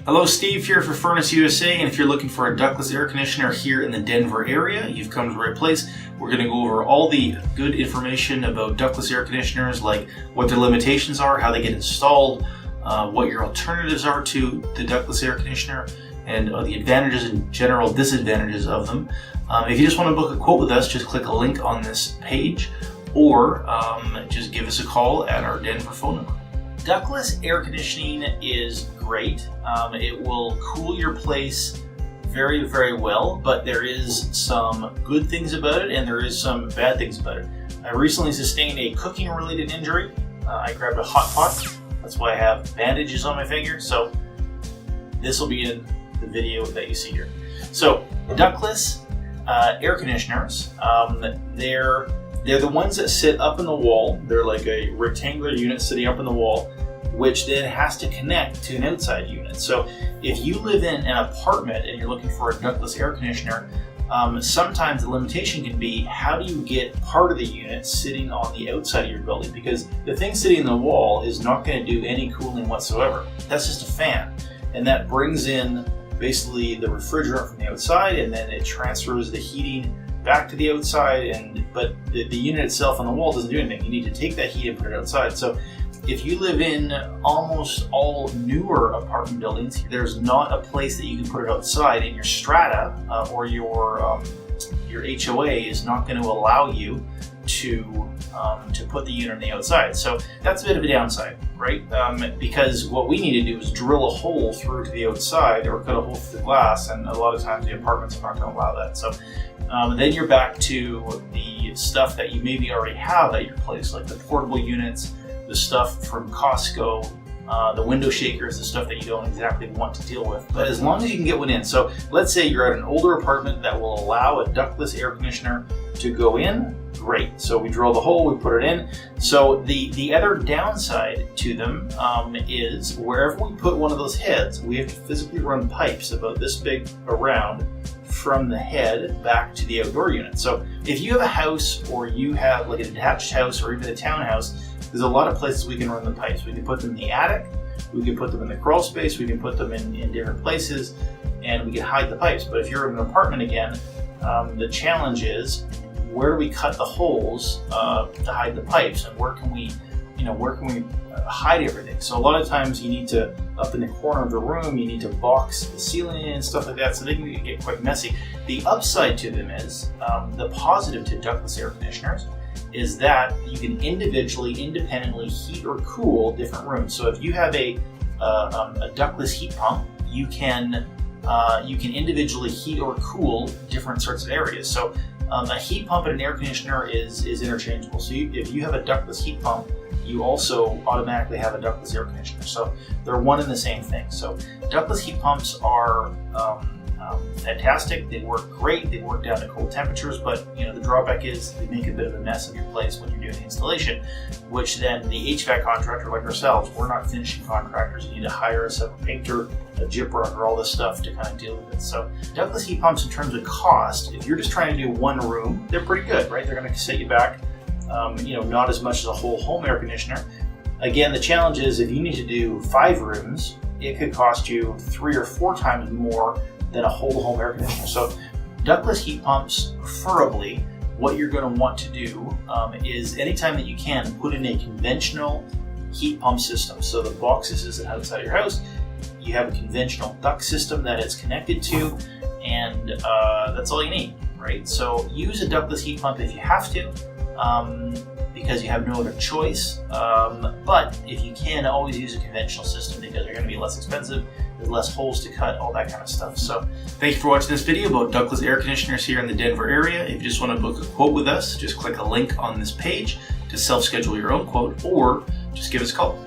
Hello, Steve here for FurnaceUSA, and if you're looking for a ductless air conditioner here in the Denver area, you've come to the right place. We're going to go over all the good information about ductless air conditioners, like what their limitations are, how they get installed, what your alternatives are to the ductless air conditioner, and the advantages and general disadvantages of them. If you just want to book a quote with us, just click a link on this page, or just give us a call at our Denver phone number. Ductless air conditioning is great. It will cool your place very, very well, but there is some good things about it and there is some bad things about it. I recently sustained a cooking related injury. I grabbed a hot pot. That's why I have bandages on my finger. So this will be in the video that you see here. So ductless air conditioners, they're the ones that sit up in the wall. They're like a rectangular unit sitting up in the wall, which then has to connect to an outside unit. So if you live in an apartment and you're looking for a ductless air conditioner, sometimes the limitation can be, how do you get part of the unit sitting on the outside of your building? Because the thing sitting in the wall is not going to do any cooling whatsoever. That's just a fan. And that brings in basically the refrigerant from the outside, and then it transfers the heating back to the outside, but the unit itself on the wall doesn't do anything. You need to take that heat and put it outside. So if you live in almost all newer apartment buildings, there's not a place that you can put it outside, and your strata or your HOA is not going to allow you to put the unit on the outside. So that's a bit of a downside, right? Because what we need to do is drill a hole through to the outside or cut a hole through the glass, and a lot of times the apartments are not going to allow that. So then you're back to the stuff that you maybe already have at your place, like the portable units, the stuff from Costco, the window shakers, the stuff that you don't exactly want to deal with. But as long as you can get one in. So let's say you're at an older apartment that will allow a ductless air conditioner to go in, great. So we drill the hole, we put it in. So the other downside to them is wherever we put one of those heads, we have to physically run pipes about this big around from the head back to the outdoor unit. So if you have a house, or you have like a detached house or even a townhouse, there's a lot of places we can run the pipes. We can put them in the attic, we can put them in the crawl space, we can put them in different places, and we can hide the pipes. But if you're in an apartment again, the challenge is, where do we cut the holes to hide the pipes, and where can we hide everything? So a lot of times you need to, up in the corner of the room, you need to box the ceiling in and stuff like that, so they can get quite messy. The upside to them is, the positive to ductless air conditioners is that you can independently heat or cool different rooms. So if you have a ductless heat pump, you can individually heat or cool different sorts of areas. So a heat pump and an air conditioner is interchangeable. So if you have a ductless heat pump, you also automatically have a ductless air conditioner. So they're one and the same thing. So ductless heat pumps are fantastic. They work great. They work down to cold temperatures, but the drawback is they make a bit of a mess of your place when you're doing the installation, which then the HVAC contractor like ourselves, we're not finishing contractors. You need to hire a painter, a gypper, or all this stuff to kind of deal with it. So ductless heat pumps, in terms of cost, if you're just trying to do one room, they're pretty good, right? They're going to set you back not as much as a whole home air conditioner. Again, the challenge is, if you need to do 5 rooms, it could cost you 3 or 4 times more than a whole home air conditioner. So ductless heat pumps, preferably, what you're going to want to do is, anytime that you can, put in a conventional heat pump system. So the box is outside your house, you have a conventional duct system that it's connected to, and that's all you need, right? So use a ductless heat pump if you have to, because you have no other choice. But if you can, always use a conventional system, because they're going to be less expensive, there's less holes to cut, all that kind of stuff. So thank you for watching this video about ductless air conditioners here in the Denver area. If you just want to book a quote with us, just click a link on this page to self-schedule your own quote, or just give us a call.